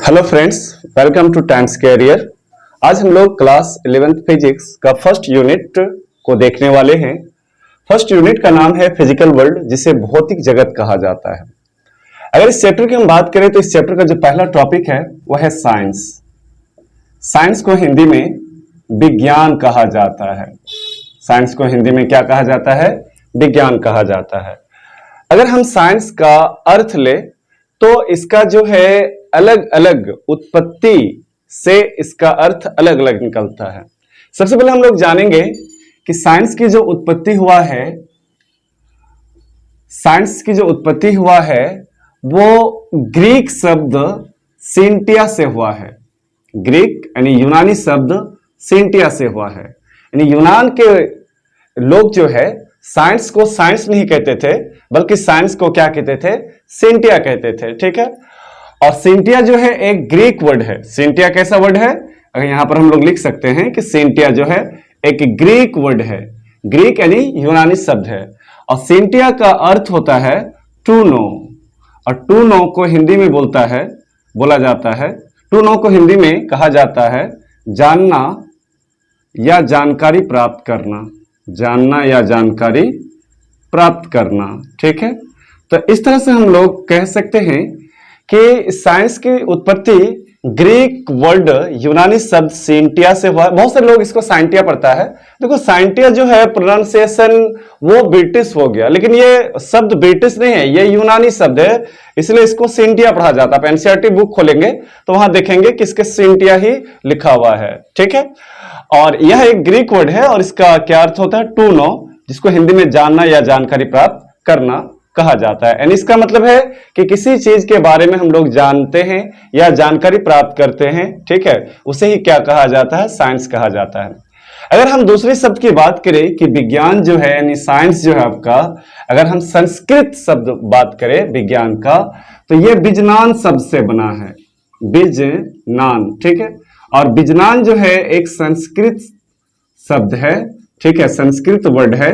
Hello friends, welcome to Times Career. आज हम लोग क्लास 11th फिजिक्स का फर्स्ट यूनिट को देखने वाले हैं। फर्स्ट यूनिट का नाम है फिजिकल वर्ल्ड, जिसे भौतिक जगत कहा जाता है। अगर इस चैप्टर की हम बात करें तो इस चैप्टर का जो पहला टॉपिक है वह है साइंस। साइंस को हिंदी में विज्ञान कहा जाता है। साइंस को हिंदी में क्या कहा जाता है? विज्ञान कहा जाता है। अगर हम साइंस का अर्थ ले तो इसका जो है अलग अलग उत्पत्ति से इसका अर्थ अलग अलग निकलता है। सबसे पहले हम लोग जानेंगे कि साइंस की जो उत्पत्ति हुआ है, साइंस की जो उत्पत्ति हुआ है वो ग्रीक शब्द सिंटिया से हुआ है। ग्रीक यानी यूनानी शब्द सिंटिया से हुआ है। यानी यूनान के लोग जो है साइंस को साइंस नहीं कहते थे, बल्कि साइंस को क्या कहते थे? सिंटिया कहते थे। ठीक है। और सिंटिया जो है एक ग्रीक वर्ड है। सिंटिया कैसा वर्ड है? अगर यहां पर हम लोग लिख सकते हैं कि सिंटिया जो है एक ग्रीक वर्ड है। ग्रीक यानी यूनानी शब्द है। और सिंटिया का अर्थ होता है टू नो। और टू नो को हिंदी में बोला जाता है। टू नो को हिंदी में कहा जाता है जानना या जानकारी प्राप्त करना। जानना या जानकारी प्राप्त करना। ठीक है। तो इस तरह से हम लोग कह सकते हैं कि साइंस की उत्पत्ति ग्रीक वर्ड यूनानी शब्द साइंटिया से हुआ। बहुत सारे लोग इसको साइंटिया पढ़ता है। देखो, साइंटिया जो है प्रोनाउंसिएशन वो ब्रिटिश हो गया, लेकिन ये शब्द ब्रिटिश नहीं है, ये यूनानी शब्द है, इसलिए इसको सिंटिया पढ़ा जाता है। एनसीईआरटी बुक खोलेंगे तो वहां देखेंगे कि इसके सिंटिया ही लिखा हुआ है। ठीक है। और यह एक ग्रीक वर्ड है और इसका क्या अर्थ होता है? टू नो, जिसको हिंदी में जानना या जानकारी प्राप्त करना कहा जाता है। यानी इसका मतलब है कि किसी चीज के बारे में हम लोग जानते हैं या जानकारी प्राप्त करते हैं, ठीक है, उसे ही क्या कहा जाता है? साइंस कहा जाता है। अगर हम दूसरे शब्द की बात करें कि विज्ञान जो है यानी साइंस जो है आपका, अगर हम संस्कृत शब्द बात करें विज्ञान का, तो यह विज्ञान शब्द से बना है। विज्ञान। ठीक है। और विज्ञान जो है एक संस्कृत शब्द है। ठीक है। संस्कृत वर्ड है।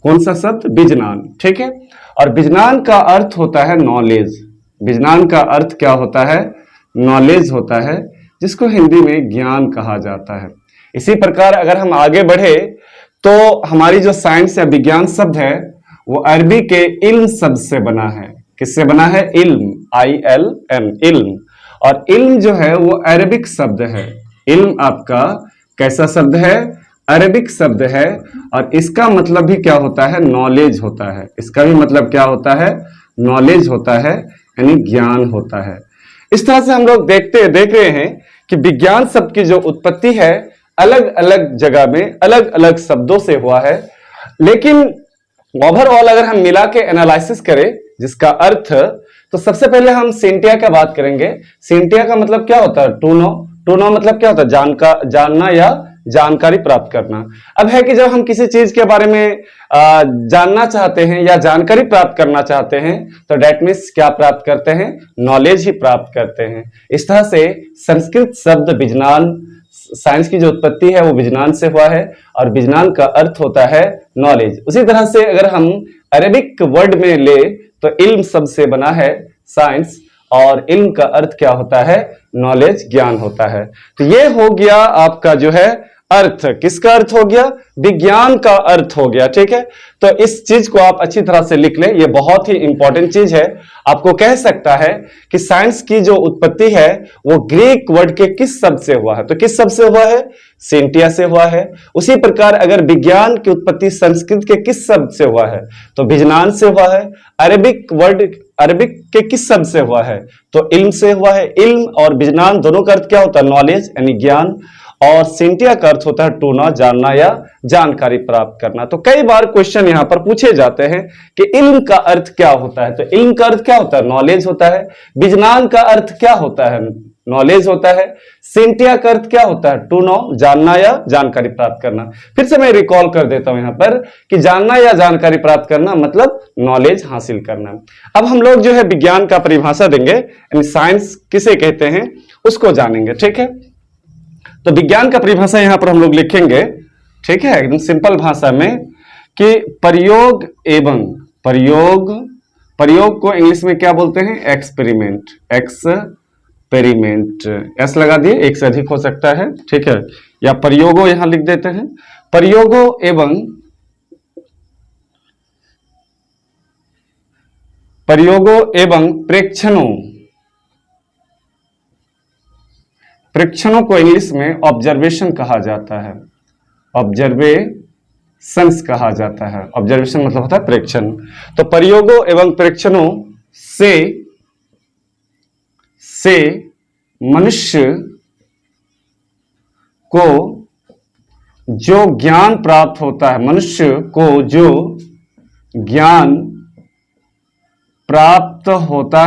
कौन सा शब्द? विज्ञान। ठीक है। और विज्ञान का अर्थ होता है नॉलेज। विज्ञान का अर्थ क्या होता है? नॉलेज होता है, जिसको हिंदी में ज्ञान कहा जाता है। इसी प्रकार अगर हम आगे बढ़े तो हमारी जो साइंस या विज्ञान शब्द है वो अरबी के इल्म शब्द से बना है। किससे बना है? इल्म, ILM, इल्म। और इल्म जो है वो अरबिक शब्द है। इल्म आपका कैसा शब्द है? अरबिक शब्द है। और इसका मतलब भी क्या होता है? नॉलेज होता है। इसका भी मतलब क्या होता है? नॉलेज होता है, यानी ज्ञान होता है। इस तरह से हम लोग देख रहे हैं कि विज्ञान शब्द की जो उत्पत्ति है अलग अलग जगह में अलग अलग शब्दों से हुआ है, लेकिन ओवरऑल अगर हम मिला के एनालिसिस करें जिसका अर्थ, तो सबसे पहले हम सिंटिया का बात करेंगे। सिंटिया का मतलब क्या होता है? To know. टू नो मतलब क्या होता है? जानना या जानकारी प्राप्त करना। अब है कि जब हम किसी चीज के बारे में जानना चाहते हैं या जानकारी प्राप्त करना चाहते हैं तो डेट मीन्स क्या प्राप्त करते हैं? नॉलेज ही प्राप्त करते हैं। इस तरह से संस्कृत शब्द विज्ञान, साइंस की जो उत्पत्ति है वो विज्ञान से हुआ है और विज्ञान का अर्थ होता है नॉलेज। उसी तरह से अगर हम अरेबिक वर्ड में ले तो इल्म शब्द से बना है साइंस, और इल्म का अर्थ क्या होता है? नॉलेज, ज्ञान होता है। तो ये हो गया आपका जो है अर्थ। किसका अर्थ हो गया? विज्ञान का अर्थ हो गया। ठीक है। तो इस चीज को आप अच्छी तरह से लिख लें, ये बहुत ही इंपॉर्टेंट चीज है। आपको कह सकता है कि साइंस की जो उत्पत्ति है वो ग्रीक वर्ड के किस शब्द से हुआ है? तो किस शब्द से हुआ है? सिंटिया से हुआ है। उसी प्रकार अगर विज्ञान की उत्पत्ति संस्कृत के किस शब्द से हुआ है? तो विज्ञान से हुआ है। अरबिक के किस शब्द से हुआ है? तो इल्म से हुआ है। इल्म और विज्ञान दोनों का अर्थ क्या होता है? नॉलेज यानी ज्ञान। और सिंटिया का अर्थ होता है टू नो, जानना या जानकारी प्राप्त करना। तो कई बार क्वेश्चन यहां पर पूछे जाते हैं कि इल्म का अर्थ क्या होता है? तो इल्म का अर्थ क्या होता है? नॉलेज होता है। विज्ञान का अर्थ क्या होता है? नॉलेज होता है। सिंटिया का अर्थ क्या होता है? टू नो, जानना या जानकारी प्राप्त करना। फिर से मैं रिकॉल कर देता हूं यहां पर कि जानना या जानकारी प्राप्त करना मतलब नॉलेज हासिल करना। अब हम लोग जो है विज्ञान का परिभाषा देंगे, यानी साइंस किसे कहते हैं उसको जानेंगे। ठीक है। तो विज्ञान का परिभाषा यहां पर हम लोग लिखेंगे, ठीक है, एकदम सिंपल भाषा में, कि प्रयोग एवं प्रयोग को इंग्लिश में क्या बोलते हैं? एक्सपेरिमेंट। एक्सपेरिमेंट, एस लगा दिए, एक से अधिक हो सकता है, ठीक है, या प्रयोगों यहां लिख देते हैं। प्रयोगों एवं प्रेक्षणों को इंग्लिश में ऑब्जर्वेशन कहा जाता है, ऑब्जर्वेशंस कहा जाता है। ऑब्जर्वेशन मतलब होता है प्रेक्षण। तो प्रयोगों एवं प्रेक्षणों से मनुष्य को जो ज्ञान प्राप्त होता है, मनुष्य को जो ज्ञान प्राप्त होता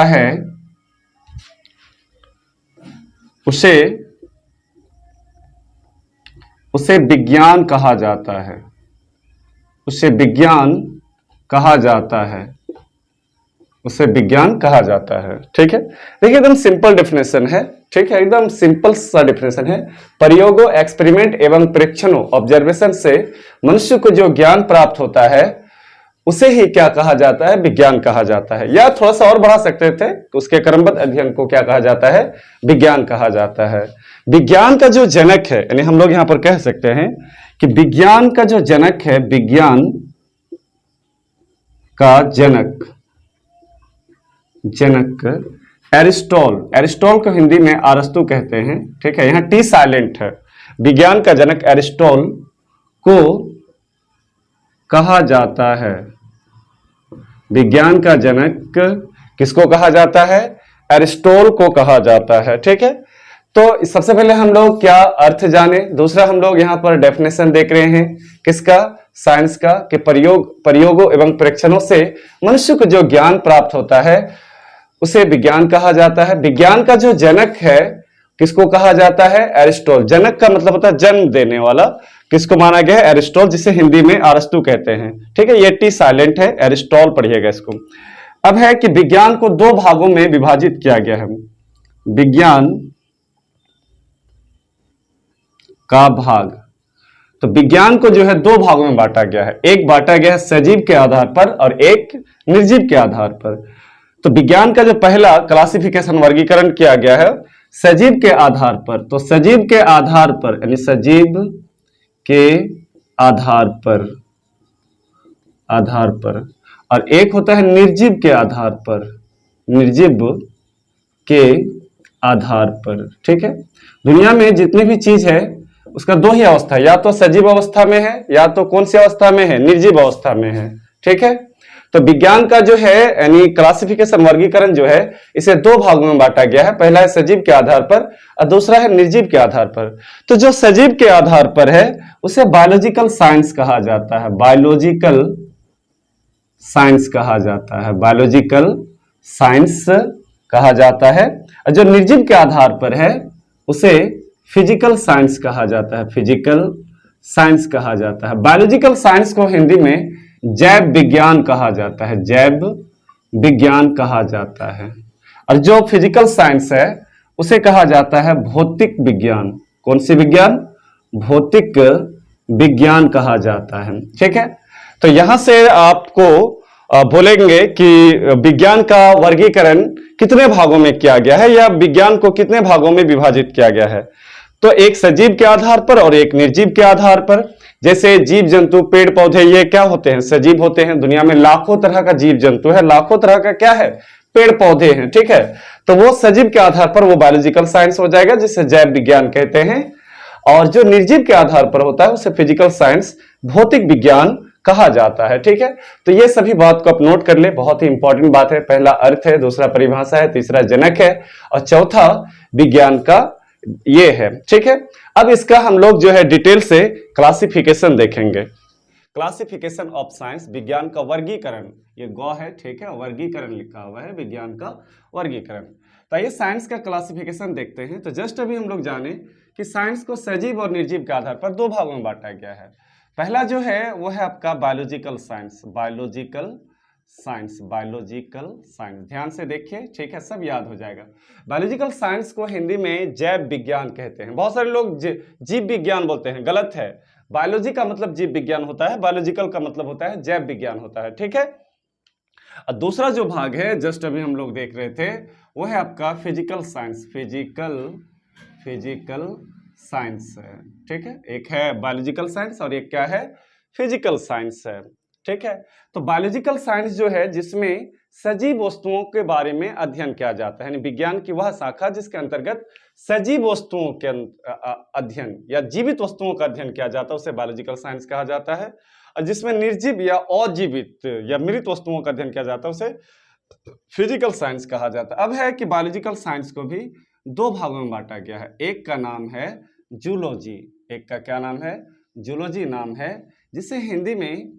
है उसे विज्ञान कहा जाता है, उसे विज्ञान कहा जाता है, उसे विज्ञान कहा जाता है। ठीक है, देखिए एकदम सिंपल डेफिनेशन है, ठीक है, एकदम सिंपल सा डेफिनेशन है। प्रयोगों, एक्सपेरिमेंट एवं प्रेक्षणों, ऑब्जर्वेशन से मनुष्य को जो ज्ञान प्राप्त होता है उसे ही क्या कहा जाता है, विज्ञान कहा जाता है। या थोड़ा सा और बढ़ा सकते थे, उसके क्रमबद्ध अध्ययन को क्या कहा जाता है, विज्ञान कहा जाता है। विज्ञान का जो जनक है, यानी हम लोग यहां पर कह सकते हैं कि विज्ञान का जो जनक है, विज्ञान का जनक एरिस्टॉल को हिंदी में अरस्तु कहते हैं। ठीक है, यहां टी साइलेंट है। विज्ञान का जनक एरिस्टॉल को कहा जाता है, विज्ञान का जनक किसको कहा जाता है, एरिस्टॉल को कहा जाता है। ठीक है, तो सबसे पहले हम लोग क्या अर्थ जाने, दूसरा हम लोग यहां पर डेफिनेशन देख रहे हैं किसका, साइंस का, कि प्रयोगों एवं परीक्षणों से मनुष्य को जो ज्ञान प्राप्त होता है उसे विज्ञान कहा जाता है। विज्ञान का जो जनक है किसको कहा जाता है, एरिस्टॉल। जनक का मतलब होता है जन्म देने वाला, किसको माना गया है, एरिस्टॉल, जिसे हिंदी में अरस्तु कहते हैं। ठीक है, ये टी साइलेंट है, एरिस्टॉल पढ़िएगा इसको। अब है कि विज्ञान को दो भागों में विभाजित किया गया है। विज्ञान का भाग, तो विज्ञान को जो है दो भागों में बांटा गया है। एक बांटा गया है सजीव के आधार पर और एक निर्जीव के आधार पर। तो विज्ञान का जो पहला क्लासिफिकेशन, वर्गीकरण किया गया है सजीव के आधार पर। तो सजीव के आधार पर यानी सजीव के आधार पर और एक होता है निर्जीव के आधार पर, निर्जीव के आधार पर। ठीक है, दुनिया में जितनी भी चीज है उसका दो ही अवस्था है, या तो सजीव अवस्था में है या तो कौन सी अवस्था में है, निर्जीव अवस्था में है। ठीक है, तो विज्ञान का जो है यानी क्लासिफिकेशन, वर्गीकरण जो है इसे दो भागों में बांटा गया है। पहला है सजीव के आधार पर और दूसरा है निर्जीव के आधार पर। तो जो सजीव के आधार पर है उसे बायोलॉजिकल साइंस कहा जाता है, बायोलॉजिकल साइंस कहा जाता है, बायोलॉजिकल साइंस कहा जाता है। और जो निर्जीव के आधार पर है उसे फिजिकल साइंस कहा जाता है, फिजिकल साइंस कहा जाता है। बायोलॉजिकल साइंस को हिंदी में जैव विज्ञान कहा जाता है, जैव विज्ञान कहा जाता है। और जो फिजिकल साइंस है उसे कहा जाता है भौतिक विज्ञान। कौन सी विज्ञान, भौतिक विज्ञान कहा जाता है। ठीक है, तो यहां से आपको बोलेंगे कि विज्ञान का वर्गीकरण कितने भागों में किया गया है या विज्ञान को कितने भागों में विभाजित किया गया है। तो एक सजीव के आधार पर और एक निर्जीव के आधार पर। जैसे जीव जंतु, पेड़ पौधे, ये क्या होते हैं, सजीव होते हैं। दुनिया में लाखों तरह का जीव जंतु है, लाखों तरह का क्या है, पेड़ पौधे हैं। ठीक है, तो वो सजीव के आधार पर वो बायोलॉजिकल साइंस हो जाएगा जिसे जैव विज्ञान कहते हैं। और जो निर्जीव के आधार पर होता है उसे फिजिकल साइंस, भौतिक विज्ञान कहा जाता है। ठीक है, तो ये सभी बात को आप नोट कर ले, बहुत ही इंपॉर्टेंट बात है। पहला अर्थ है, दूसरा परिभाषा है, तीसरा जनक है और चौथा विज्ञान का ये है। ठीक है, अब इसका हम लोग जो है डिटेल से क्लासिफिकेशन देखेंगे। क्लासिफिकेशन ऑफ साइंस, विज्ञान का वर्गीकरण, ये गौ है। ठीक है, वर्गीकरण लिखा हुआ है, विज्ञान का वर्गीकरण। तो ये साइंस का क्लासिफिकेशन देखते हैं। तो जस्ट अभी हम लोग जाने कि साइंस को सजीव और निर्जीव के आधार पर दो भागों में बांटा गया है। पहला जो है वो है आपका biological science, biological science, biological science, ध्यान से देखिए। ठीक है, सब याद हो जाएगा। बायोलॉजिकल साइंस को हिंदी में जैव विज्ञान कहते हैं। बहुत सारे लोग जीव विज्ञान बोलते हैं, गलत है। बायोलॉजी का मतलब जीव विज्ञान होता है, बायोलॉजिकल का मतलब होता है जैव विज्ञान होता है। ठीक है, और दूसरा जो भाग है जस्ट अभी हम लोग देख रहे थे वो है आपका फिजिकल साइंस, फिजिकल साइंस है, ठीक है। एक है बायोलॉजिकल साइंस और एक क्या है, फिजिकल साइंस है, ठीक है। तो बायोलॉजिकल साइंस जो है जिसमें सजीव वस्तुओं के बारे में अध्ययन किया जाता है, यानी विज्ञान की वह शाखा जिसके अंतर्गत सजीव वस्तुओं के अध्ययन या जीवित वस्तुओं का अध्ययन किया जाता है उसे बायोलॉजिकल साइंस कहा जाता है। और जिसमें निर्जीव या अजीवित या मृत वस्तुओं का अध्ययन किया जाता है उसे फिजिकल साइंस कहा जाता है। अब है कि बायोलॉजिकल साइंस को भी दो भागों में बांटा गया है। एक का नाम है जूलॉजी, एक का क्या नाम है, जूलॉजी नाम है, जिसे हिंदी में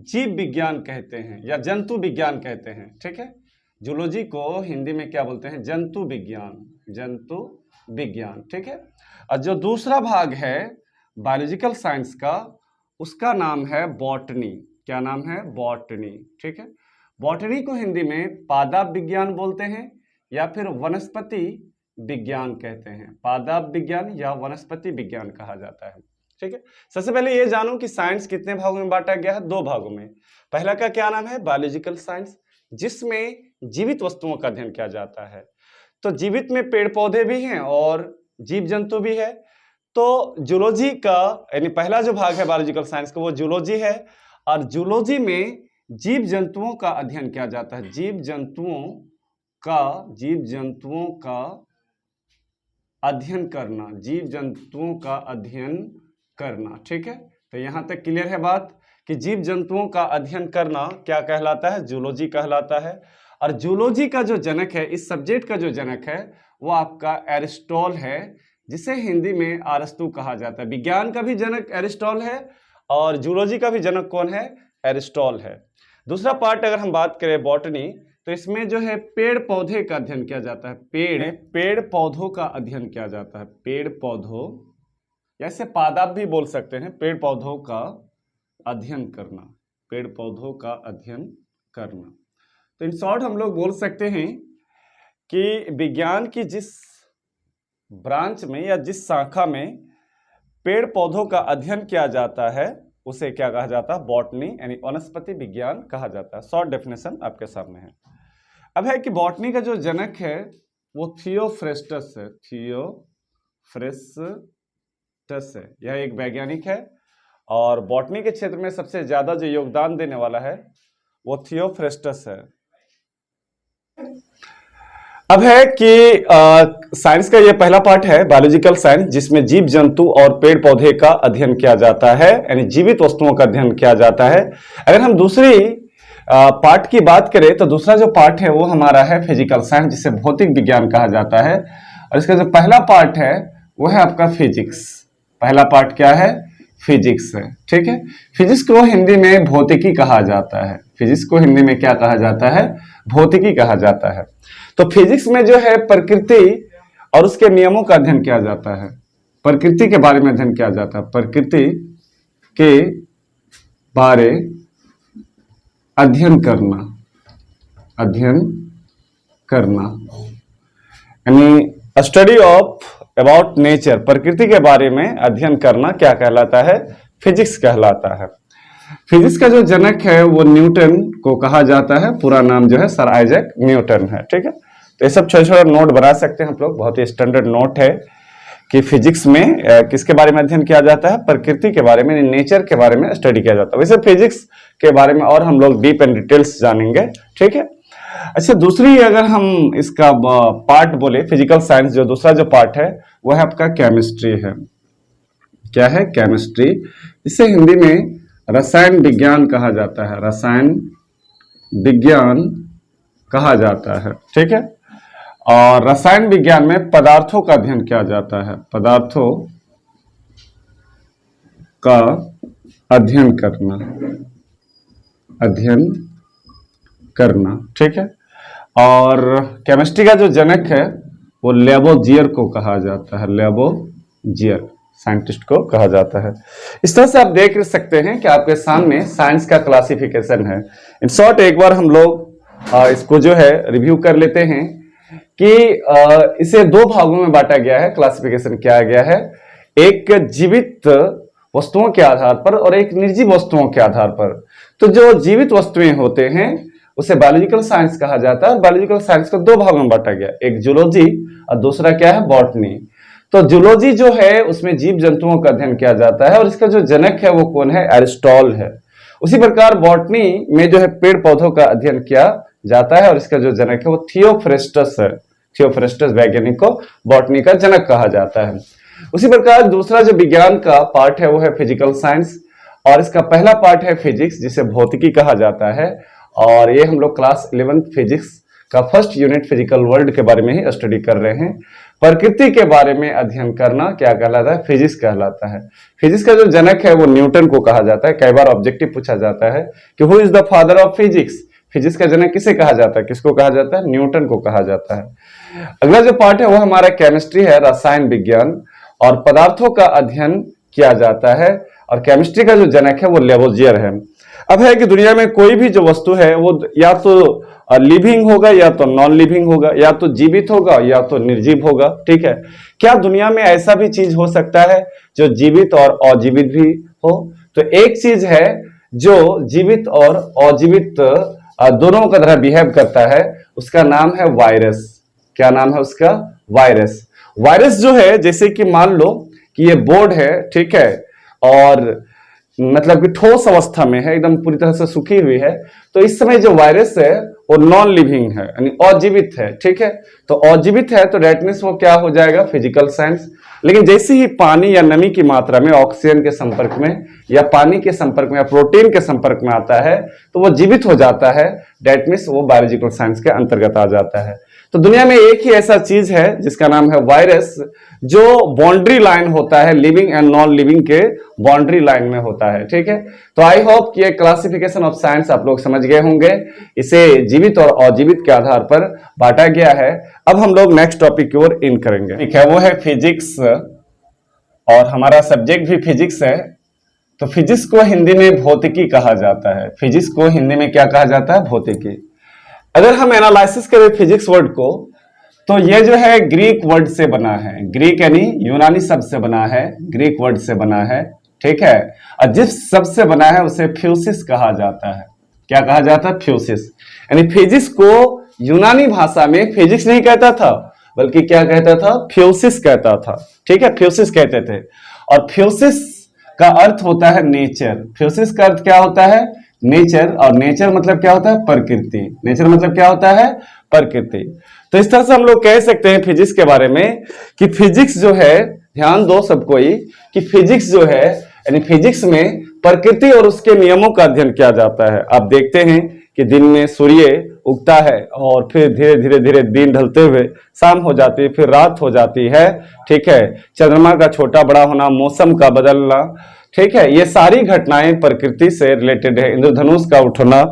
जीव विज्ञान कहते हैं या जंतु विज्ञान कहते हैं, ठीक है। जूलॉजी को हिंदी में क्या बोलते हैं, जंतु विज्ञान, ठीक है। और जो दूसरा भाग है बायोलॉजिकल साइंस का उसका नाम है बॉटनी। क्या नाम है, बॉटनी, ठीक है। बॉटनी को हिंदी में पादप विज्ञान बोलते हैं या फिर वनस्पति विज्ञान कहते हैं, पादप विज्ञान या वनस्पति विज्ञान कहा जाता है, ठीक है। सबसे पहले ये जानो कि साइंस कितने भागों में बांटा गया है, दो भागों में। पहला का क्या नाम है, बायोलॉजिकल साइंस, जिसमें जीवित वस्तुओं का अध्ययन किया जाता है। तो जीवित में पेड़ पौधे भी हैं और जीव जंतु भी है। तो जूलॉजी का यानी पहला जो भाग है बायोलॉजिकल साइंस का वो जूलॉजी है, और जूलॉजी में जीव जंतुओं का अध्ययन किया जाता है, जीव जंतुओं का अध्ययन करना, जीव जंतुओं का अध्ययन करना, ठीक है। तो यहां तक क्लियर है बात कि जीव जंतुओं का अध्ययन करना क्या कहलाता है, जूलॉजी कहलाता है। और जूलॉजी का जो जनक है, इस सब्जेक्ट का जो जनक है वो आपका एरिस्टॉल है, जिसे हिंदी में अरस्तु कहा जाता है। विज्ञान का भी जनक एरिस्टॉल है और जूलॉजी का भी जनक कौन है, एरिस्टॉल है। दूसरा पार्ट अगर हम बात करें बॉटनी, तो इसमें जो है पेड़ पौधे का अध्ययन किया जाता है, पेड़ पौधों का अध्ययन किया जाता है, पेड़ पौधों, जैसे पादप भी बोल सकते हैं, पेड़ पौधों का अध्ययन करना, पेड़ पौधों का अध्ययन करना। तो इन शॉर्ट हम लोग बोल सकते हैं कि विज्ञान की जिस ब्रांच में या जिस शाखा में पेड़ पौधों का अध्ययन किया जाता है उसे क्या कहा जाता है, बॉटनी यानी वनस्पति विज्ञान कहा जाता है। शॉर्ट डेफिनेशन आपके सामने है। अब है कि बॉटनी का जो जनक है वो थियोफ्रेस्टस है, थियोफ्रेस्टस है, यह एक वैज्ञानिक है और बॉटनी के क्षेत्र में सबसे ज्यादा जो योगदान देने वाला है वो थियोफ्रेस्टस है। अब है कि साइंस का ये पहला पार्ट है बायोलॉजिकल साइंस, जिसमें जीव जंतु और पेड़ पौधे का अध्ययन किया जाता है, यानी जीवित वस्तुओं का अध्ययन किया जाता है। अगर हम दूसरी पार्ट की बात करें तो दूसरा जो पार्ट है वो हमारा है फिजिकल साइंस, जिसे भौतिक विज्ञान कहा जाता है। और इसका जो पहला पार्ट है वो है आपका फिजिक्स। पहला पार्ट क्या है, फिजिक्स है, ठीक है। फिजिक्स को हिंदी में भौतिकी कहा जाता है, फिजिक्स को हिंदी में क्या कहा जाता है, भौतिकी कहा जाता है। तो फिजिक्स में जो है प्रकृति और उसके नियमों का अध्ययन किया जाता है, प्रकृति के बारे में अध्ययन किया जाता है, प्रकृति के बारे अध्ययन करना यानी स्टडी ऑफ अबाउट नेचर, प्रकृति के बारे में अध्ययन करना क्या कहलाता है, फिजिक्स कहलाता है। फिजिक्स का जो जनक है वो न्यूटन को कहा जाता है, पूरा नाम जो है सर आइजैक न्यूटन है, ठीक है। तो ये सब छोटे छोटे नोट बना सकते हैं हम लोग, बहुत ही स्टैंडर्ड नोट है कि फिजिक्स में किसके बारे में अध्ययन किया जाता है, प्रकृति के बारे में, नेचर के बारे में स्टडी किया जाता है। वैसे फिजिक्स के बारे में और हम लोग डीप एंड डिटेल्स जानेंगे, ठीक है। अच्छा, दूसरी अगर हम इसका पार्ट बोले फिजिकल साइंस, जो दूसरा जो पार्ट है वो है आपका केमिस्ट्री है। क्या है, केमिस्ट्री, इसे हिंदी में रसायन विज्ञान कहा जाता है, रसायन विज्ञान कहा जाता है, ठीक है। और रसायन विज्ञान में पदार्थों का अध्ययन किया जाता है, पदार्थों का अध्ययन करना, ठीक है। और केमिस्ट्री का जो जनक है वो लेबोजियर को कहा जाता है, लेबोजियर साइंटिस्ट को कहा जाता है। इस तरह से आप देख सकते हैं कि आपके सामने साइंस का क्लासिफिकेशन है। इन शॉर्ट एक बार हम लोग इसको जो है रिव्यू कर लेते हैं कि इसे दो भागों में बांटा गया है, क्लासिफिकेशन किया गया है, एक जीवित वस्तुओं के आधार पर और एक निर्जीव वस्तुओं के आधार पर। तो जो जीवित वस्तुएं होते हैं उसे बायोलॉजिकल साइंस कहा जाता है। बायोलॉजिकल साइंस को दो भागों में बांटा गया, एक जूलॉजी और दूसरा क्या है, बॉटनी। तो जूलॉजी जो है उसमें जीव जंतुओं का अध्ययन किया जाता है और इसका जो जनक है वो कौन है, एरिस्टॉटल है। उसी प्रकार बॉटनी में जो है पेड़ पौधों का अध्ययन किया जाता है और इसका जो जनक है वो थियोफ्रेस्टस है। थियोफ्रेस्टस वैज्ञानिक को बॉटनी का जनक कहा जाता है। उसी प्रकार दूसरा जो विज्ञान का पार्ट है वो है फिजिकल साइंस और इसका पहला पार्ट है फिजिक्स जिसे भौतिकी कहा जाता है। और ये हम लोग क्लास 11 फिजिक्स का फर्स्ट यूनिट फिजिकल वर्ल्ड के बारे में ही स्टडी कर रहे हैं। प्रकृति के बारे में अध्ययन करना क्या कहलाता है, फिजिक्स कहलाता है। फिजिक्स का जो जनक है वो न्यूटन को कहा जाता है। कई बार ऑब्जेक्टिव पूछा जाता है कि who is the father of physics, physics का जनक किसे कहा जाता है, किसको कहा जाता है, न्यूटन को कहा जाता है। अगला जो पार्ट है वो हमारा केमिस्ट्री है, रसायन विज्ञान और पदार्थों का अध्ययन किया जाता है और केमिस्ट्री का जो जनक है वो लेवोजियर है। अब है कि दुनिया में कोई भी जो वस्तु है वो या तो लिविंग होगा या तो नॉन लिविंग होगा, या तो जीवित होगा या तो निर्जीव होगा, ठीक है। क्या दुनिया में ऐसा भी चीज हो सकता है जो जीवित और अजीवित भी हो? तो एक चीज है जो जीवित और अजीवित दोनों का तरह बिहेव करता है, उसका नाम है वायरस। क्या नाम है उसका, वायरस। वायरस जो है जैसे कि मान लो कि ये बोर्ड है, ठीक है, और मतलब कि ठोस अवस्था में है, एकदम पूरी तरह से सूखी हुई है, तो इस समय जो वायरस है वो नॉन लिविंग है यानी अजीवित है, ठीक है। तो अजीवित है तो डेट मीन्स वो क्या हो जाएगा, फिजिकल साइंस। लेकिन जैसे ही पानी या नमी की मात्रा में ऑक्सीजन के संपर्क में या पानी के संपर्क में या प्रोटीन के संपर्क में आता है तो वो जीवित हो जाता है, डेट मीन्स वो बायोलॉजिकल साइंस के अंतर्गत आ जाता है। तो दुनिया में एक ही ऐसा चीज है जिसका नाम है वायरस, जो बाउंड्री लाइन होता है लिविंग एंड नॉन लिविंग के बाउंड्री लाइन में होता है, ठीक है। तो आई होप कि ये क्लासिफिकेशन ऑफ साइंस आप लोग समझ गए होंगे। इसे जीवित और अजीवित के आधार पर बांटा गया है। अब हम लोग नेक्स्ट टॉपिक की ओर इन करेंगे, ठीक है, वो है फिजिक्स और हमारा सब्जेक्ट भी फिजिक्स है। तो फिजिक्स को हिंदी में भौतिकी कहा जाता है। फिजिक्स को हिंदी में क्या कहा जाता है, भौतिकी। अगर हम एनालिसिस करें फिजिक्स वर्ड को तो ये जो है ग्रीक वर्ड से बना है, ग्रीक यानी यूनानी शब्द से बना है, ग्रीक वर्ड से बना है, ठीक है। और जिस शब्द से बना है उसे फ्यूसिस कहा जाता है। क्या कहा जाता है, फ्यूसिस। यानी फिजिक्स को यूनानी भाषा में फिजिक्स नहीं कहता था बल्कि क्या कहता था, फ्यूसिस कहता था, ठीक है, फ्यूसिस कहते थे। और फ्यूसिस का अर्थ होता है नेचर। फ्यूसिस का अर्थ क्या होता है, नेचर। और नेचर मतलब क्या होता है, प्रकृति। नेचर मतलब क्या होता है, प्रकृति। तो इस तरह से हम लोग कह सकते हैं फिजिक्स के बारे में कि फिजिक्स जो है, ध्यान दो सबको ही, कि फिजिक्स जो है यानी फिजिक्स में प्रकृति और उसके नियमों का अध्ययन किया जाता है। आप देखते हैं कि दिन में सूर्य उगता है और फिर धीरे धीरे धीरे दिन ढलते हुए शाम हो जाती है, फिर रात हो जाती है, ठीक है। चंद्रमा का छोटा बड़ा होना, मौसम का बदलना, ठीक है, ये सारी घटनाएं प्रकृति से रिलेटेड है। इंद्रधनुष का उठना,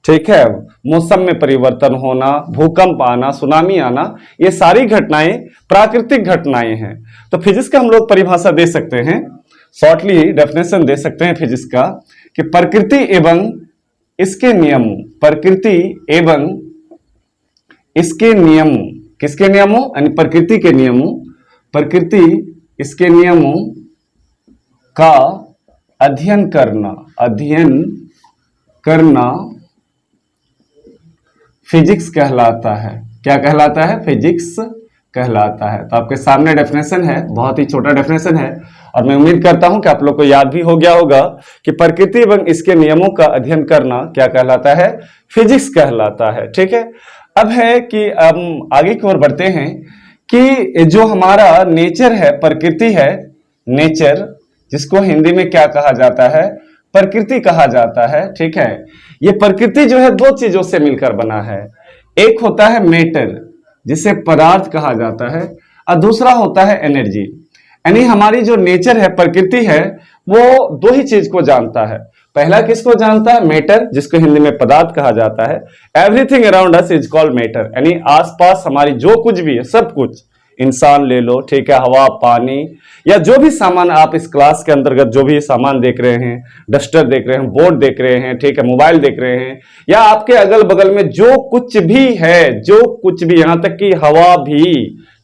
ठीक है, मौसम में परिवर्तन होना, भूकंप आना, सुनामी आना, ये सारी घटनाएं प्राकृतिक घटनाएं हैं। तो फिजिक्स का हम लोग परिभाषा दे सकते हैं, शॉर्टली डेफिनेशन दे सकते हैं फिजिक्स का कि प्रकृति एवं इसके नियमों, प्रकृति एवं इसके नियमों, किसके नियमों, यानी प्रकृति के नियमों, प्रकृति इसके नियमों का अध्ययन करना, अध्ययन करना फिजिक्स कहलाता है। क्या कहलाता है, फिजिक्स कहलाता है। तो आपके सामने डेफिनेशन है, बहुत ही छोटा डेफिनेशन है और मैं उम्मीद करता हूं कि आप लोग को याद भी हो गया होगा कि प्रकृति एवं इसके नियमों का अध्ययन करना क्या कहलाता है, फिजिक्स कहलाता है, ठीक है। अब है कि हम आगे की ओर बढ़ते हैं कि जो हमारा नेचर है, प्रकृति है, नेचर, जिसको हिंदी में क्या कहा जाता है, प्रकृति कहा जाता है, ठीक है। ये प्रकृति जो है दो चीजों से मिलकर बना है। एक होता है मैटर जिसे पदार्थ कहा जाता है और दूसरा होता है एनर्जी। यानी हमारी जो नेचर है, प्रकृति है, वो दो ही चीज को जानता है। पहला किसको जानता है, मैटर, जिसको हिंदी में पदार्थ कहा जाता है। Everything around us is called matter, यानी आसपास हमारी जो कुछ भी है, सब कुछ, इंसान ले लो, ठीक है, हवा, पानी, या जो भी सामान आप इस क्लास के अंतर्गत जो भी सामान देख रहे हैं, डस्टर देख रहे हैं, बोर्ड देख रहे हैं, ठीक है, मोबाइल देख रहे हैं, या आपके अगल बगल में जो कुछ भी है, जो कुछ भी, यहां तक कि हवा भी,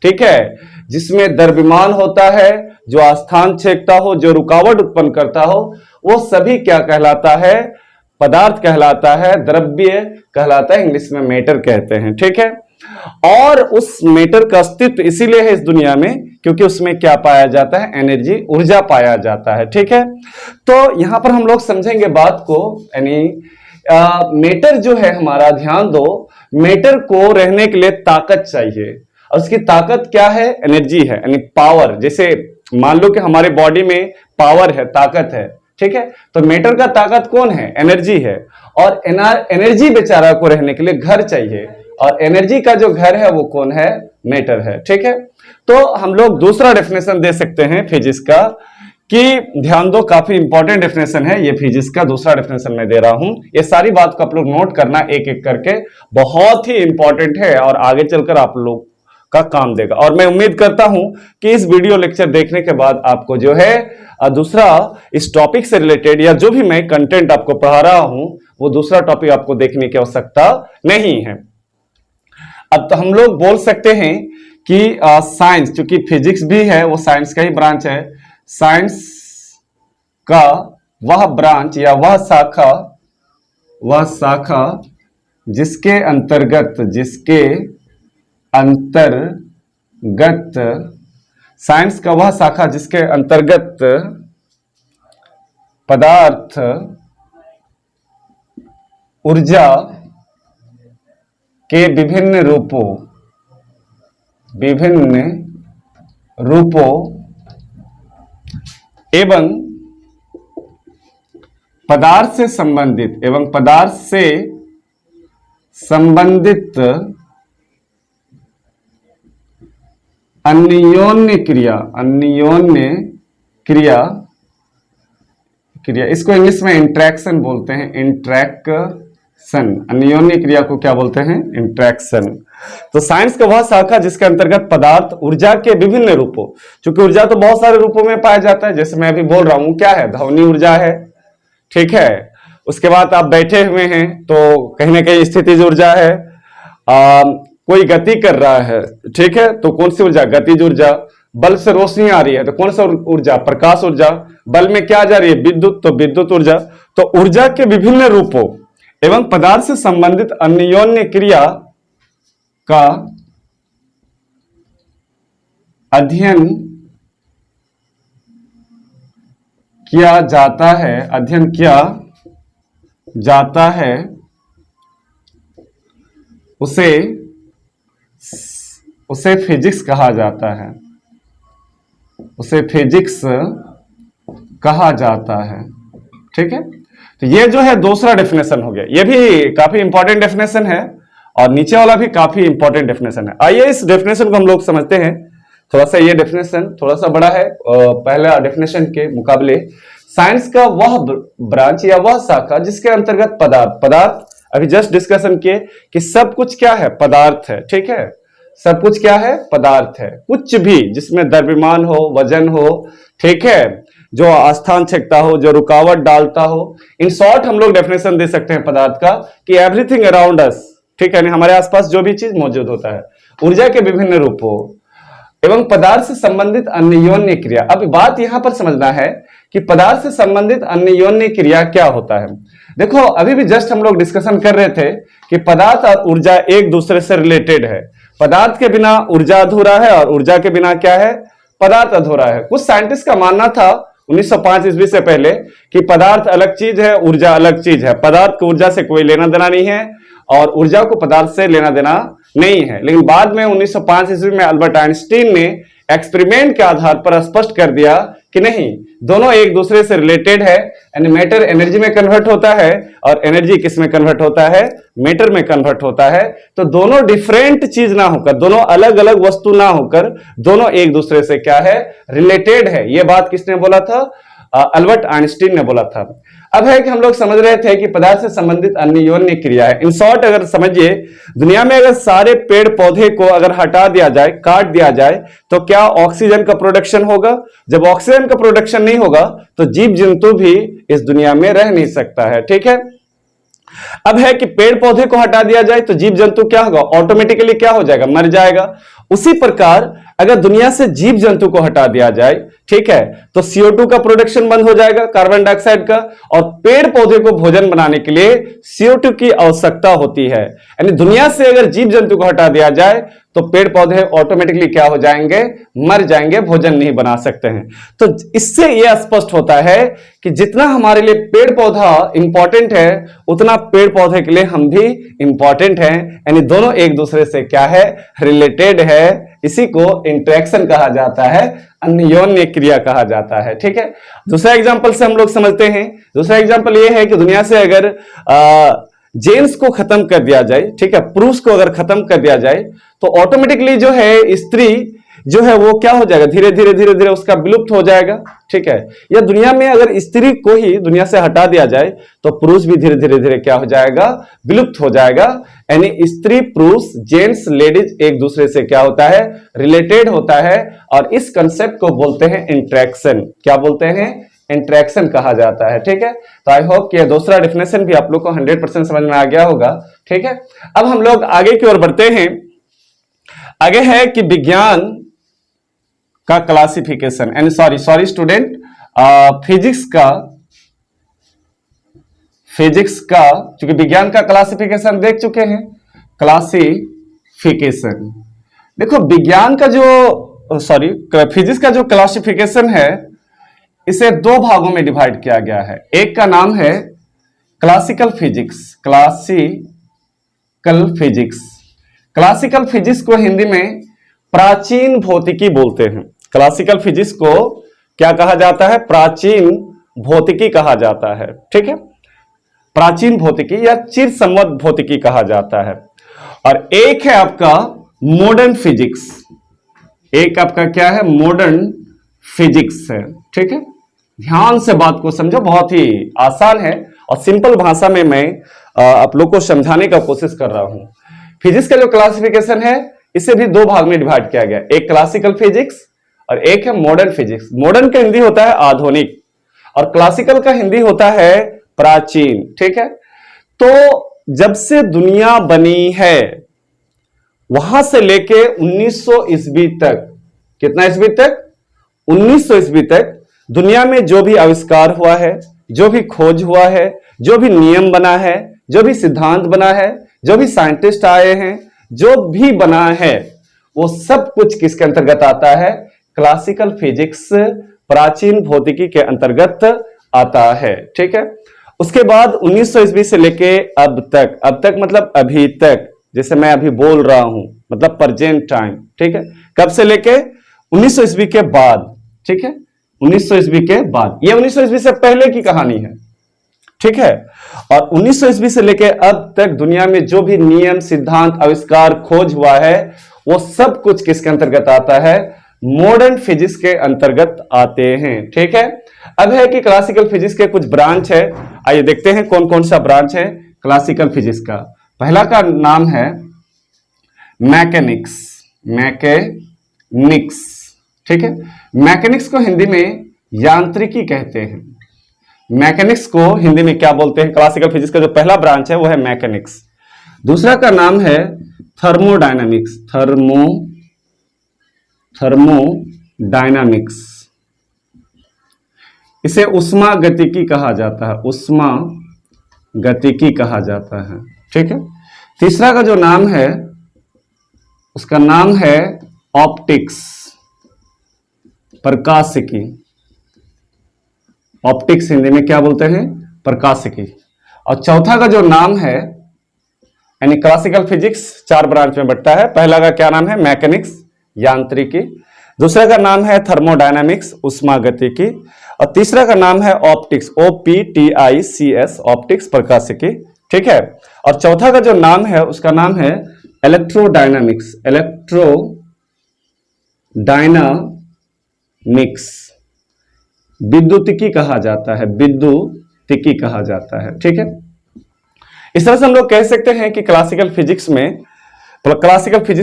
ठीक है, जिसमें द्रव्यमान होता है, जो आस्थान छेकता हो, जो रुकावट उत्पन्न करता हो, वो सभी क्या कहलाता है, पदार्थ कहलाता है, द्रव्य कहलाता है, इंग्लिश में मैटर कहते हैं, ठीक है। और उस मैटर का अस्तित्व इसीलिए है इस दुनिया में क्योंकि उसमें क्या पाया जाता है, एनर्जी, ऊर्जा पाया जाता है, ठीक है। तो यहां पर हम लोग समझेंगे बात को, यानी मैटर जो है हमारा, ध्यान दो, मैटर को रहने के लिए ताकत चाहिए और उसकी ताकत क्या है, एनर्जी है, यानी पावर। जैसे मान लो कि हमारे बॉडी में पावर है, ताकत है, ठीक है, तो मैटर का ताकत कौन है, एनर्जी है। और एनर्जी बेचारा को रहने के लिए घर चाहिए और एनर्जी का जो घर है वो कौन है, मैटर है, ठीक है। तो हम लोग दूसरा डेफिनेशन दे सकते हैं फिजिक्स का, कि ध्यान दो, काफी इंपॉर्टेंट डेफिनेशन है ये फिजिक्स का, दूसरा डेफिनेशन मैं दे रहा हूं। ये सारी बात को आप लोग नोट करना एक एक करके, बहुत ही इंपॉर्टेंट है और आगे चलकर आप लोग का काम देगा। और मैं उम्मीद करता हूं कि इस वीडियो लेक्चर देखने के बाद आपको जो है दूसरा इस टॉपिक से रिलेटेड या जो भी मैं कंटेंट आपको पढ़ा रहा हूं वो दूसरा टॉपिक आपको देखने की आवश्यकता नहीं है। अब तो हम लोग बोल सकते हैं कि साइंस, चूंकि फिजिक्स भी है वो साइंस का ही ब्रांच है, साइंस का वह ब्रांच या वह शाखा जिसके अंतर्गत साइंस का वह शाखा जिसके अंतर्गत पदार्थ, ऊर्जा के विभिन्न रूपों एवं पदार्थ से संबंधित अन्योन्य क्रिया, इसको इंग्लिश में इंट्रैक्शन बोलते हैं, अन्योन्य क्रिया को क्या बोलते हैं, इंट्रैक्शन। तो साइंस का वह शाखा जिसके अंतर्गत पदार्थ, ऊर्जा के विभिन्न रूपों, क्योंकि ऊर्जा तो बहुत सारे रूपों में पाया जाता है, जैसे मैं अभी बोल रहा हूं, क्या है, ध्वनि ऊर्जा है, ठीक है। उसके बाद आप बैठे हुए हैं तो कहीं ना कहीं स्थितिज ऊर्जा है, कोई गति कर रहा है, ठीक है, तो कौन सी ऊर्जा, गतिज ऊर्जा। बल्ब से रोशनी आ रही है तो कौन सा ऊर्जा, प्रकाश ऊर्जा। बल्ब में क्या जा रही है, विद्युत, तो विद्युत ऊर्जा। तो ऊर्जा के विभिन्न रूपों एवं पदार्थ से संबंधित अन्योन्य क्रिया का अध्ययन किया जाता है, उसे फिजिक्स कहा जाता है, ठीक है। तो ये जो है दूसरा डेफिनेशन हो गया, ये भी काफी इंपॉर्टेंट डेफिनेशन है और नीचे वाला भी काफी इंपॉर्टेंट डेफिनेशन है। आइए इस डेफिनेशन को हम लोग समझते हैं थोड़ा सा। ये डेफिनेशन थोड़ा सा बड़ा है पहला डेफिनेशन के मुकाबले। साइंस का वह ब्रांच या वह शाखा जिसके अंतर्गत पदार्थ अभी जस्ट डिस्कशन किए कि सब कुछ क्या है, पदार्थ है, ठीक है, सब कुछ क्या है, पदार्थ है। कुछ भी जिसमें द्रव्यमान हो, वजन हो, ठीक है, जो आस्थान छेकता हो, जो रुकावट डालता हो, इन शॉर्ट हम लोग डेफिनेशन दे सकते हैं पदार्थ का कि एवरीथिंग अराउंड अस, ठीक है, हमारे आसपास जो भी चीज मौजूद होता है। ऊर्जा के विभिन्न रूपों एवं पदार्थ से संबंधित अन्योन्य क्रिया। अब बात यहां पर समझना है कि पदार्थ से संबंधित अन्योन्य क्रिया क्या होता है। देखो अभी भी जस्ट हम लोग डिस्कशन कर रहे थे कि पदार्थ और ऊर्जा एक दूसरे से रिलेटेड है। पदार्थ के बिना ऊर्जा अधूरा है और ऊर्जा के बिना क्या है, पदार्थ अधूरा है। कुछ साइंटिस्ट का मानना था 1905 ईस्वी से पहले कि पदार्थ अलग चीज है, ऊर्जा अलग चीज है, पदार्थ को ऊर्जा से कोई लेना देना नहीं है और ऊर्जा को पदार्थ से लेना देना नहीं है। लेकिन बाद में 1905 ईस्वी में अल्बर्ट आइंस्टीन ने एक्सपेरिमेंट के आधार पर स्पष्ट कर दिया कि नहीं, दोनों एक दूसरे से रिलेटेड है। यानी मैटर एनर्जी में कन्वर्ट होता है और एनर्जी किस में कन्वर्ट होता है, मैटर में कन्वर्ट होता है। तो दोनों डिफरेंट चीज ना होकर, दोनों अलग अलग वस्तु ना होकर, दोनों एक दूसरे से क्या है, रिलेटेड है। यह बात किसने बोला था, अल्बर्ट आइंस्टीन ने बोला था। अब है कि हम लोग समझ रहे थे कि पदार्थ से संबंधित अन्योन्य क्रिया है। इन शॉर्ट अगर समझिए, दुनिया में अगर सारे पेड़ पौधे को अगर हटा दिया जाए, काट दिया जाए, तो क्या ऑक्सीजन का प्रोडक्शन होगा? जब ऑक्सीजन का प्रोडक्शन नहीं होगा तो जीव जंतु भी इस दुनिया में रह नहीं सकता है, ठीक है। अब है कि पेड़ पौधे को हटा दिया जाए तो जीव जंतु क्या होगा, ऑटोमेटिकली क्या हो जाएगा, मर जाएगा। उसी प्रकार अगर दुनिया से जीव जंतु को हटा दिया जाए, ठीक है, तो CO2 का प्रोडक्शन बंद हो जाएगा, कार्बन डाइऑक्साइड का, और पेड़ पौधे को भोजन बनाने के लिए CO2 की आवश्यकता होती है। यानी दुनिया से अगर जीव जंतु को हटा दिया जाए तो पेड़ पौधे ऑटोमेटिकली क्या हो जाएंगे, मर जाएंगे, भोजन नहीं बना सकते हैं। तो इससे यह स्पष्ट होता है कि जितना हमारे लिए पेड़ पौधा इंपॉर्टेंट है उतना पेड़ पौधे के लिए हम भी इंपॉर्टेंट हैं। यानी दोनों एक दूसरे से क्या है, रिलेटेड है। इसी को इंटरेक्शन कहा जाता है, अन्योन्य क्रिया कहा जाता है। ठीक है, दूसरा एग्जांपल से हम लोग समझते हैं। दूसरा एग्जांपल ये है कि दुनिया से अगर जेंट्स को खत्म कर दिया जाए, ठीक है, पुरुष को अगर खत्म कर दिया जाए तो ऑटोमेटिकली जो है स्त्री जो है वो क्या हो जाएगा, धीरे धीरे धीरे धीरे उसका विलुप्त हो जाएगा। ठीक है, या दुनिया में अगर स्त्री को ही दुनिया से हटा दिया जाए तो पुरुष भी धीरे धीरे धीरे क्या हो जाएगा, विलुप्त हो जाएगा। यानी स्त्री पुरुष जेंट्स लेडीज एक दूसरे से क्या होता है, रिलेटेड होता है। और इस कंसेप्ट को बोलते हैं इंटरेक्शन। क्या बोलते हैं, इंटरेक्शन कहा जाता है। ठीक है, तो आई होप कि दूसरा डेफिनेशन भी आप लोग को 100% समझ में आ गया होगा। ठीक है, अब हम लोग आगे की ओर बढ़ते हैं। आगे है कि विज्ञान का classification, and sorry student, physics का क्योंकि विज्ञान का क्लासिफिकेशन देख चुके हैं। क्लासिफिकेशन देखो, विज्ञान का जो फिजिक्स का जो क्लासिफिकेशन है इसे दो भागों में डिवाइड किया गया है। एक का नाम है क्लासिकल फिजिक्स। क्लासिकल फिजिक्स को हिंदी में प्राचीन भौतिकी बोलते हैं। क्लासिकल फिजिक्स को क्या कहा जाता है, प्राचीन भौतिकी कहा जाता है। ठीक है, प्राचीन भौतिकी या चिर संवत भौतिकी कहा जाता है। और एक है आपका मॉडर्न फिजिक्स। एक आपका क्या है, मॉडर्न फिजिक्स है। ठीक है, ध्यान से बात को समझो, बहुत ही आसान है और सिंपल भाषा में मैं आप लोग को समझाने का कोशिश कर रहा हूं। फिजिक्स का जो क्लासिफिकेशन है इसे भी दो भाग में डिवाइड किया गया, एक क्लासिकल फिजिक्स और एक है मॉडर्न फिजिक्स। मॉडर्न का हिंदी होता है आधुनिक और क्लासिकल का हिंदी होता है प्राचीन। ठीक है, तो जब से दुनिया बनी है वहां से लेके 1900 ईस्वी तक, कितना ईस्वी तक, 1900 ईस्वी तक दुनिया में जो भी आविष्कार हुआ है, जो भी खोज हुआ है, जो भी नियम बना है, जो भी सिद्धांत बना है, जो भी साइंटिस्ट आए हैं, जो भी बना है, वो सब कुछ किसके अंतर्गत आता है, क्लासिकल फिजिक्स, प्राचीन भौतिकी के अंतर्गत आता है। ठीक है, उसके बाद 1900 ईस्वी से लेके अब तक मतलब अभी तक, जैसे मैं अभी बोल रहा हूं, मतलब प्रेजेंट टाइम। ठीक है, कब से लेके 1900 ईस्वी के बाद। ठीक है, 1900 ईस्वी के बाद, यह 1900 ईस्वी से पहले की कहानी है। ठीक है, और 1900 ईस्वी से लेके अब तक दुनिया में जो भी नियम, सिद्धांत, आविष्कार, खोज हुआ है वो सब कुछ किसके अंतर्गत आता है, मॉडर्न फिजिक्स के अंतर्गत आते हैं। ठीक है, अब है कि क्लासिकल फिजिक्स के कुछ ब्रांच है। आइए देखते हैं कौन कौन सा ब्रांच है क्लासिकल फिजिक्स का। पहला का नाम है मैकेनिक्स। ठीक है, मैकेनिक्स को हिंदी में यांत्रिकी कहते हैं। मैकेनिक्स को हिंदी में क्या बोलते हैं, क्लासिकल फिजिक्स का जो पहला ब्रांच है वो है मैकेनिक्स। दूसरा का नाम है थर्मोडायनामिक्स। थर्मोडायनामिक्स, इसे उष्मा गतिकी कहा जाता है, उष्मा गतिकी कहा जाता है। ठीक है, तीसरा का जो नाम है उसका नाम है ऑप्टिक्स, प्रकाशिकी। ऑप्टिक्स हिंदी में क्या बोलते हैं, प्रकाशिकी। और चौथा का जो नाम है, यानी क्लासिकल फिजिक्स चार ब्रांच में बंटता है। पहला का क्या नाम है, मैकेनिक्स, यांत्रिकी। दूसरा का नाम है थर्मोडायनामिक्स, उष्मागतिकी। और तीसरा का नाम है ऑप्टिक्स, OPTICS, ऑप्टिक्स, प्रकाशिकी। ठीक है, और चौथा का जो नाम है उसका नाम है इलेक्ट्रोडायनामिक्स, विद्युतिकी कहा जाता है, विद्युतिकी कहा जाता है। ठीक है, इस तरह से हम लोग कह सकते हैं कि क्लासिकल फिजिक्स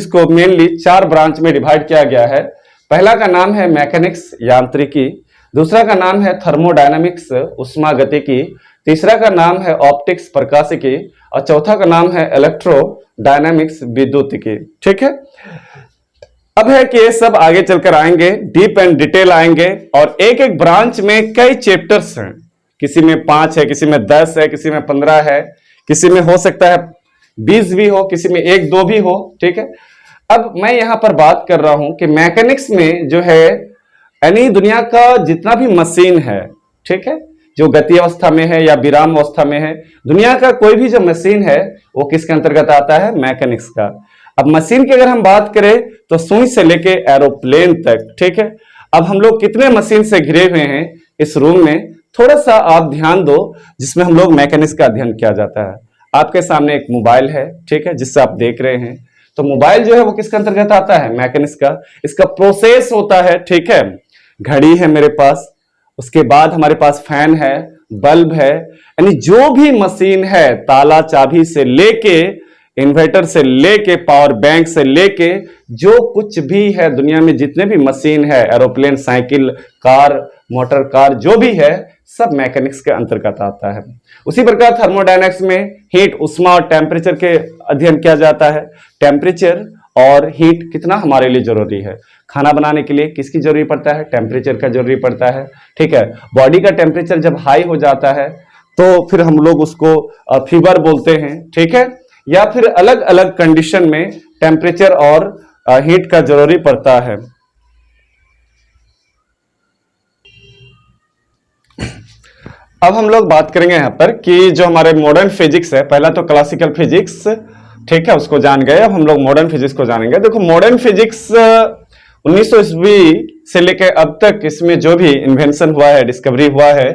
को मेनली चार ब्रांच में डिवाइड किया गया है। पहला का नाम है मैकेनिक्स, यांत्रिकी। दूसरा का नाम है थर्मोडायनामिक्स, उष्मागतिकी। तीसरा का नाम है ऑप्टिक्स, प्रकाशिकी। और चौथा का नाम है इलेक्ट्रोडायनामिक्स, विद्युतिकी। ठीक है, अब है कि ये सब आगे चलकर आएंगे, डीप एंड डिटेल आएंगे, और एक एक ब्रांच में कई चैप्टर्स हैं, किसी में 5 है, किसी में 10 है, किसी में 15 है, किसी में हो सकता है 20 भी हो, किसी में 1-2 भी हो। ठीक है, अब मैं यहां पर बात कर रहा हूं कि मैकेनिक्स में जो है यानी दुनिया का जितना भी मशीन है, ठीक है, जो गति अवस्था में है या विराम अवस्था में है, दुनिया का कोई भी जो मशीन है वो किसके अंतर्गत आता है? मैकेनिक्स का। अब मशीन की अगर हम बात करें तो सुई से लेके एरोप्लेन तक, ठीक है। अब हम लोग कितने मशीन से घिरे हुए हैं इस रूम में, थोड़ा सा आप ध्यान दो, जिसमें हम लोग मैकेनिक्स का अध्ययन किया जाता है। आपके सामने एक मोबाइल है, ठीक है, जिससे आप देख रहे हैं, तो मोबाइल जो है वो किसके अंतर्गत आता है? मैकेनिक्स का। इसका प्रोसेस होता है, ठीक है, घड़ी है मेरे पास, उसके बाद हमारे पास फैन है, बल्ब है, यानी जो भी मशीन है, ताला चाबी से लेके, इन्वर्टर से लेके, पावर बैंक से लेके, जो कुछ भी है दुनिया में, जितने भी मशीन है, aeroplane, cycle, car, motor car, जो भी है, सब मैकेनिक्स के अंतर्गत आता है। उसी प्रकार थर्मोडायनेमिक्स में हीट, उष्मा और टेम्परेचर के अध्ययन किया जाता है। टेम्परेचर और हीट कितना हमारे लिए जरूरी है? खाना बनाने के लिए किसकी जरूरी पड़ता है? टेम्परेचर का जरूरी पड़ता है, ठीक है। बॉडी का टेम्परेचर जब हाई हो जाता है तो फिर हम लोग उसको फीवर बोलते हैं, ठीक है, या फिर अलग अलग कंडीशन में टेम्परेचर और हीट का जरूरी पड़ता है। अब हम लोग बात करेंगे यहां पर कि जो हमारे मॉडर्न फिजिक्स है, पहला तो क्लासिकल फिजिक्स, ठीक है, उसको जान गए, अब हम लोग मॉडर्न फिजिक्स को जानेंगे। देखो मॉडर्न फिजिक्स 1900 ईस्वी से लेकर अब तक इसमें जो भी इन्वेंशन हुआ है, डिस्कवरी हुआ है,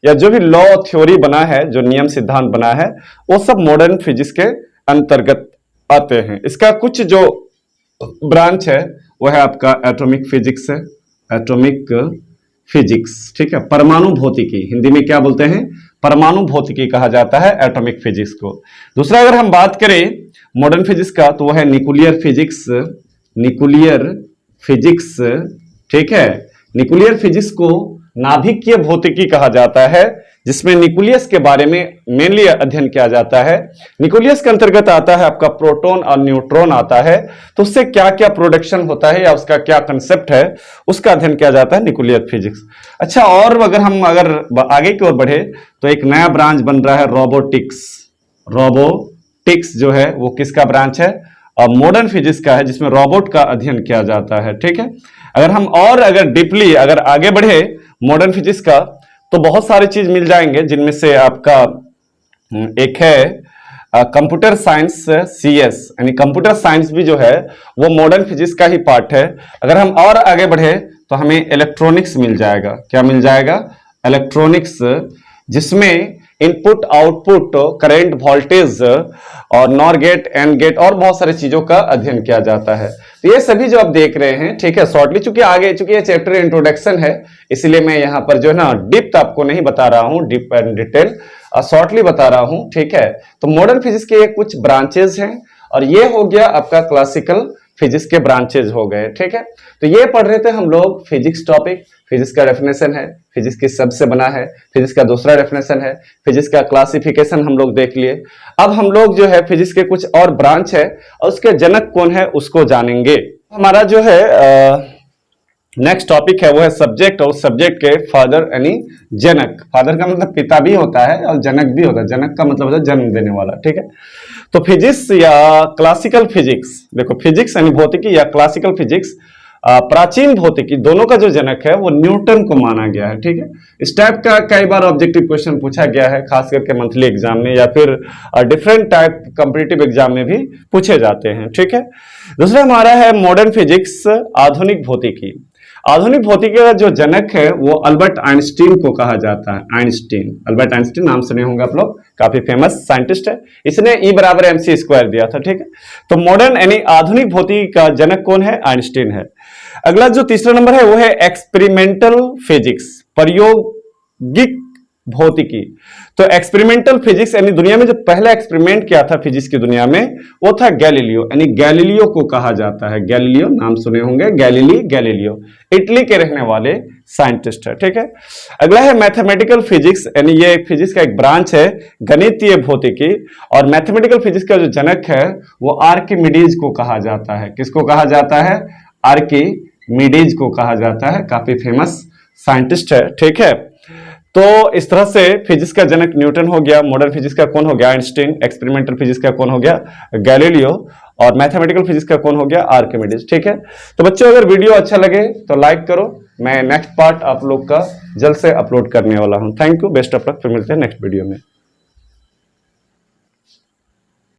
या जो भी लॉ थ्योरी बना है, जो नियम सिद्धांत बना है, वो सब मॉडर्न फिजिक्स के अंतर्गत आते हैं। इसका कुछ जो ब्रांच है वो है आपका एटॉमिक फिजिक्स है, एटॉमिक फिजिक्स, ठीक है, परमाणु भौतिकी, हिंदी में क्या बोलते हैं? परमाणु भौतिकी कहा जाता है एटॉमिक फिजिक्स को। दूसरा अगर हम बात करें मॉडर्न फिजिक्स का तो वो है न्यूक्लियर फिजिक्स, न्यूक्लियर फिजिक्स, ठीक है। न्यूक्लियर फिजिक्स को नाभिकीय भौतिकी कहा जाता है, जिसमें न्यूक्लियस के बारे में मेनली अध्ययन किया जाता है। न्यूक्लियस के अंतर्गत आता है आपका प्रोटॉन और न्यूट्रॉन आता है, तो उससे क्या क्या प्रोडक्शन होता है या उसका क्या कंसेप्ट है, उसका अध्ययन किया जाता है न्यूक्लियर फिजिक्स। अच्छा, और अगर हम आगे की ओर बढ़े तो एक नया ब्रांच बन रहा है रोबोटिक्स। रोबोटिक्स जो है वो किसका ब्रांच है? मॉडर्न फिजिक्स का है, जिसमें रोबोट का अध्ययन किया जाता है, ठीक है। अगर हम और अगर डीपली अगर आगे बढ़े मॉडर्न फिजिक्स का तो बहुत सारी चीज मिल जाएंगे, जिनमें से आपका एक है कंप्यूटर साइंस, CS, यानी कंप्यूटर साइंस भी जो है वो मॉडर्न फिजिक्स का ही पार्ट है। अगर हम और आगे बढ़े तो हमें इलेक्ट्रॉनिक्स मिल जाएगा। क्या मिल जाएगा? इलेक्ट्रॉनिक्स, जिसमें इनपुट, आउटपुट, करंट, वोल्टेज और नॉर गेट, एंड गेट और बहुत सारी चीजों का अध्ययन किया जाता है। तो ये सभी जो आप देख रहे हैं, ठीक है, शॉर्टली, चूंकि आगे चूंकि ये चैप्टर इंट्रोडक्शन है, इसलिए मैं यहाँ पर जो है ना डीप आपको नहीं बता रहा हूँ, डीप एंड डिटेल शॉर्टली बता रहा हूँ, ठीक है। तो मॉडर्न फिजिक्स के कुछ ब्रांचेज हैं, और ये हो गया आपका क्लासिकल फिजिक्स के ब्रांचेज हो गए, ठीक है। तो ये पढ़ रहे थे हम लोग फिजिक्स टॉपिक, फिजिक्स का डेफिनेशन है, फिजिक्स किस शब्द से बना है, फिजिक्स का दूसरा डेफिनेशन है, फिजिक्स का क्लासिफिकेशन हम लोग देख लिए। अब हम लोग जो है फिजिक्स के कुछ और ब्रांच है और उसके जनक कौन है उसको जानेंगे। हमारा जो है नेक्स्ट टॉपिक है वो है सब्जेक्ट, और सब्जेक्ट के फादर यानी जनक। फादर का मतलब पिता भी होता है और जनक भी होता है। जनक का मतलब होता है जन्म देने वाला, ठीक है। तो फिजिक्स या क्लासिकल फिजिक्स, देखो फिजिक्स यानी भौतिकी या क्लासिकल फिजिक्स, प्राचीन भौतिकी, दोनों का जो जनक है वो न्यूटन को माना गया है, ठीक है। इस टाइप का कई बार ऑब्जेक्टिव क्वेश्चन पूछा गया है, खास करके मंथली एग्जाम में या फिर डिफरेंट टाइप कॉम्पिटिटिव एग्जाम में भी पूछे जाते हैं, ठीक है। दूसरा हमारा है मॉडर्न फिजिक्स, आधुनिक भौतिकी। आधुनिक भौतिकी का जो जनक है वो अल्बर्ट आइंस्टीन को कहा जाता है। आइंस्टीन, अल्बर्ट आइंस्टीन, नाम सुने होंगे आप लोग, काफी फेमस साइंटिस्ट है। इसने E = mc² दिया था, ठीक है। तो मॉडर्न यानी आधुनिक भौतिकी का जनक कौन है? आइंस्टीन है। अगला जो तीसरा नंबर है वो है एक्सपेरिमेंटल फिजिक्स, प्रयोगिक भौतिकी। तो एक्सपेरिमेंटल फिजिक्स यानी दुनिया में जो पहला एक्सपेरिमेंट किया था फिजिक्स की दुनिया में वो था गैलीलियो, यानी गैलीलियो को कहा जाता है। गैलीलियो, नाम सुने होंगे, गैलीलियो इटली के रहने वाले साइंटिस्ट है, ठीक है। अगला है मैथमेटिकल फिजिक्स, यानी ये फिजिक्स का एक ब्रांच है, गणितीय भौतिकी। और मैथमेटिकल फिजिक्स का जो जनक है वो आर्किमिडीज को कहा जाता है। किसको कहा जाता है? आर्किमिडीज को कहा जाता है, काफी फेमस साइंटिस्ट है, ठीक है। तो इस तरह से फिजिक्स का जनक न्यूटन हो गया, मॉडर्न फिजिक्स का कौन हो गया आइंस्टीन, एक्सपेरिमेंटल फिजिक्स का कौन हो गया गैलीलियो, और मैथमेटिकल फिजिक्स का कौन हो गया आर्किमिडीज, ठीक है। तो बच्चों अगर वीडियो अच्छा लगे तो लाइक करो, मैं नेक्स्ट पार्ट आप लोग का जल्द से अपलोड करने वाला हूं। Thank you, best of luck, फिर मिलते हैं नेक्स्ट वीडियो में।